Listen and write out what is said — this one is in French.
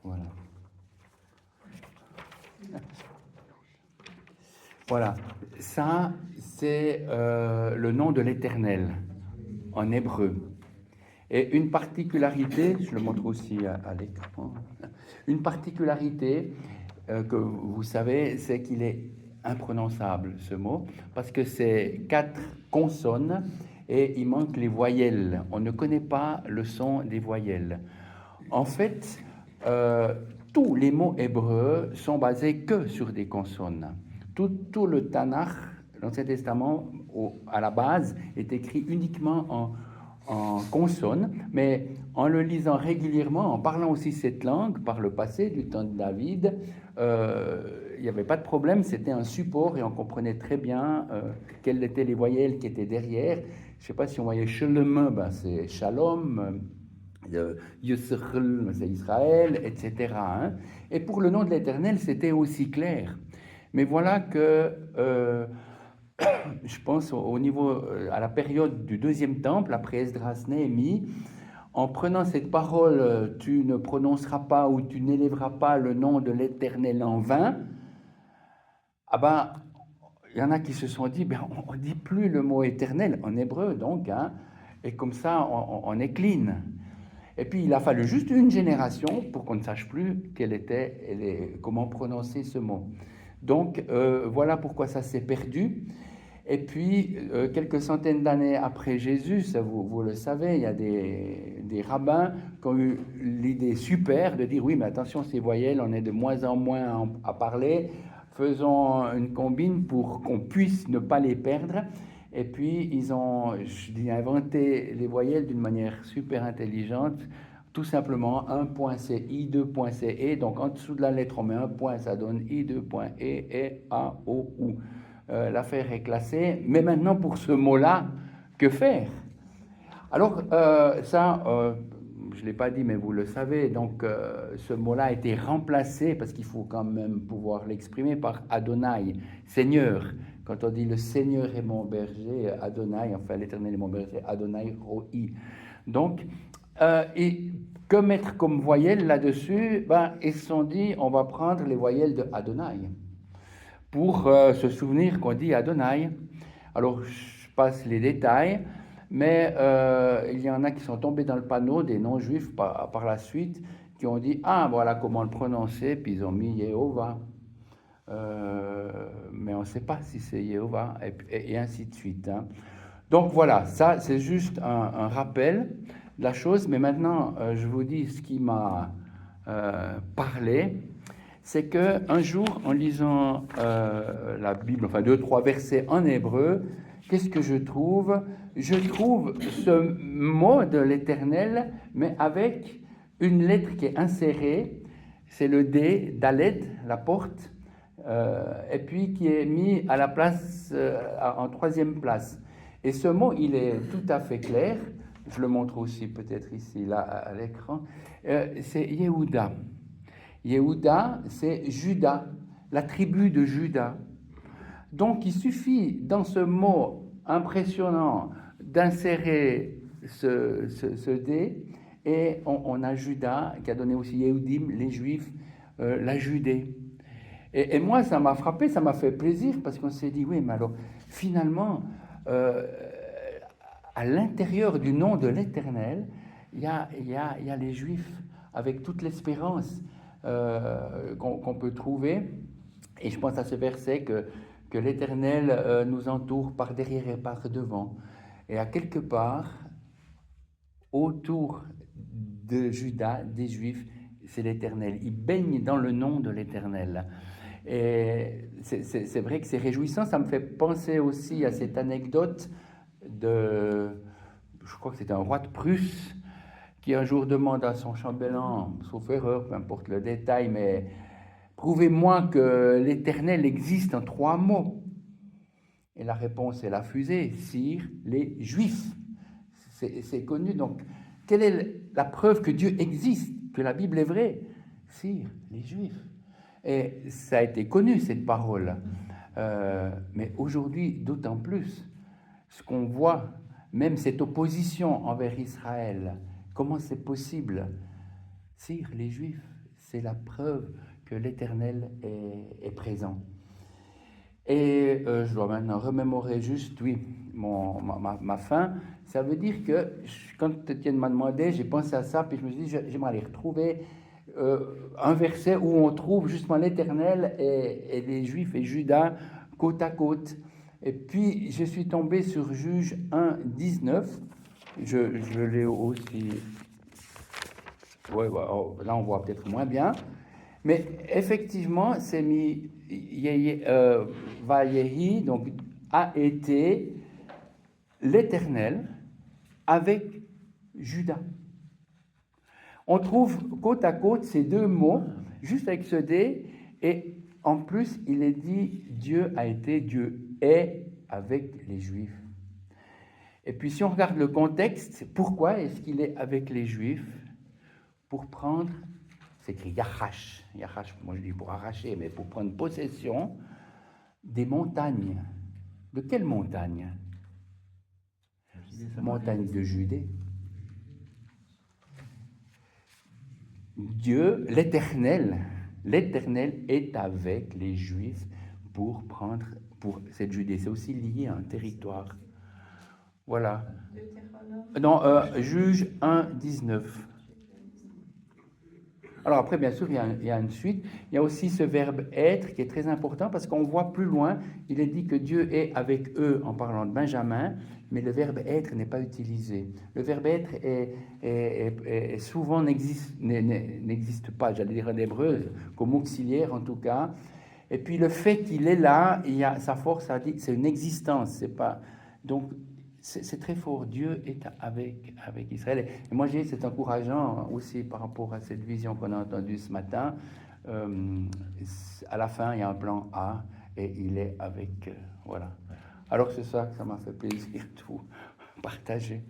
Voilà. Voilà. Ça, c'est le nom de l'Éternel en hébreu. Et une particularité, je le montre aussi à l'écran, une particularité que vous savez, c'est qu'il est imprononçable, ce mot, parce que c'est 4 consonnes et il manque les voyelles. On ne connaît pas le son des voyelles. En fait, tous les mots hébreux sont basés que sur des consonnes. Tout le Tanakh, l'Ancien Testament, à la base, est écrit uniquement en consonnes, mais en le lisant régulièrement, en parlant aussi cette langue par le passé, du temps de David, il n'y avait pas de problème, c'était un support et on comprenait très bien quelles étaient les voyelles qui étaient derrière. Je ne sais pas si on voyait Shalom, ben c'est Shalom, Yisraël, c'est Israël, etc. Hein. Et pour le nom de l'Éternel, c'était aussi clair. Mais voilà que je pense au niveau, à la période du deuxième temple, après Esdras, Néhémie, en prenant cette parole, tu ne prononceras pas ou tu n'élèveras pas le nom de l'Éternel en vain, ah ben, il y en a qui se sont dit, ben, on ne dit plus le mot éternel en hébreu, donc, hein, et comme ça, on est clean. Et puis, il a fallu juste une génération pour qu'on ne sache plus comment prononcer ce mot. Donc, voilà pourquoi ça s'est perdu. Et puis, quelques centaines d'années après Jésus, ça, vous le savez, il y a des rabbins qui ont eu l'idée super de dire, oui, mais attention, ces voyelles, on est de moins en moins à parler, faisons une combine pour qu'on puisse ne pas les perdre. Et puis, ils ont, inventé les voyelles d'une manière super intelligente. Tout simplement, un point c'est I, 2 points c'est E. Donc, en dessous de la lettre, on met un point, ça donne I, 2 points E, A, O, U. L'affaire est classée. Mais maintenant, pour ce mot-là, que faire? Alors, je ne l'ai pas dit, mais vous le savez, donc ce mot-là a été remplacé, parce qu'il faut quand même pouvoir l'exprimer, par Adonai, Seigneur. Quand on dit le Seigneur est mon berger, Adonai, enfin l'Éternel est mon berger, Adonai Roi. Donc, et que mettre comme voyelle là-dessus? Ben, ils se sont dit, on va prendre les voyelles de Adonai pour se souvenir qu'on dit Adonai. Alors, je passe les détails, mais il y en a qui sont tombés dans le panneau, des non-juifs par la suite, qui ont dit, ah, voilà comment le prononcer, puis ils ont mis Yehovah. Mais on ne sait pas si c'est Yehovah, et ainsi de suite. Hein. Donc voilà, ça c'est juste un rappel de la chose, mais maintenant je vous dis ce qui m'a parlé, c'est qu'un jour, en lisant la Bible, enfin 2-3 versets en hébreu, qu'est-ce que je trouve? Je trouve ce mot de l'Éternel, mais avec une lettre qui est insérée, c'est le D, Dalet, la porte, et puis qui est mis à la place, en troisième place. Et ce mot, il est tout à fait clair, je le montre aussi peut-être ici, là, à l'écran, c'est Yehuda. Yehuda, c'est Juda, la tribu de Juda. Donc il suffit dans ce mot impressionnant d'insérer ce D, et on a Juda, qui a donné aussi Yehudim, les Juifs, la Judée. Et moi, ça m'a frappé, ça m'a fait plaisir, parce qu'on s'est dit, oui, mais alors, finalement, à l'intérieur du nom de l'Éternel, il y a les Juifs, avec toute l'espérance qu'on peut trouver. Et je pense à ce verset que l'Éternel nous entoure par derrière et par devant. Et à quelque part, autour de Juda, des Juifs, c'est l'Éternel. Ils baignent dans le nom de l'Éternel. Et c'est vrai que c'est réjouissant. Ça me fait penser aussi à cette anecdote je crois que c'était un roi de Prusse, qui un jour demande à son chambellan, sauf erreur, peu importe le détail, mais prouvez-moi que l'Éternel existe en 3 mots. Et la réponse est la fusée, sire, les Juifs. C'est connu. Donc, quelle est la preuve que Dieu existe, que la Bible est vraie? Sire, les Juifs. Et ça a été connu, cette parole. Mais aujourd'hui, d'autant plus, ce qu'on voit, même cette opposition envers Israël, comment c'est possible? Sire, les Juifs, c'est la preuve que l'Éternel est présent. Et je dois maintenant remémorer juste, oui, ma fin. Ça veut dire que quand Étienne m'a demandé, j'ai pensé à ça, puis je me suis dit, j'aimerais aller retrouver un verset où on trouve justement l'Éternel et les Juifs et Judas côte à côte. Et puis, je suis tombé sur Juge 1, 19. Je l'ai aussi... Ouais, là, on voit peut-être moins bien. Mais effectivement, c'est mis... Vayehi, donc a été l'Éternel avec Judas. On trouve côte à côte ces deux mots, juste avec ce D, et en plus, il est dit Dieu est avec les Juifs. Et puis, si on regarde le contexte, pourquoi est-ce qu'il est avec les Juifs? Pour prendre, c'est écrit Yahash, moi je dis pour arracher, mais pour prendre possession des montagnes. De quelles montagnes? Montagne de Judée. Dieu, l'Éternel est avec les Juifs pour cette Judée. C'est aussi lié à un territoire. Voilà. Non, Juge 1, 19. Alors après, bien sûr, il y a une suite. Il y a aussi ce verbe être qui est très important parce qu'on voit plus loin, il est dit que Dieu est avec eux en parlant de Benjamin, mais le verbe être n'est pas utilisé. Le verbe être est souvent n'existe pas, j'allais dire en hébreu, comme auxiliaire en tout cas. Et puis le fait qu'il est là, il y a sa force à dire, c'est une existence, c'est pas. Donc c'est très fort. Dieu est avec Israël. Et moi, c'est encourageant aussi par rapport à cette vision qu'on a entendue ce matin. À la fin, il y a un plan A et il est avec. Voilà. Alors, c'est ça que ça m'a fait plaisir de vous partager.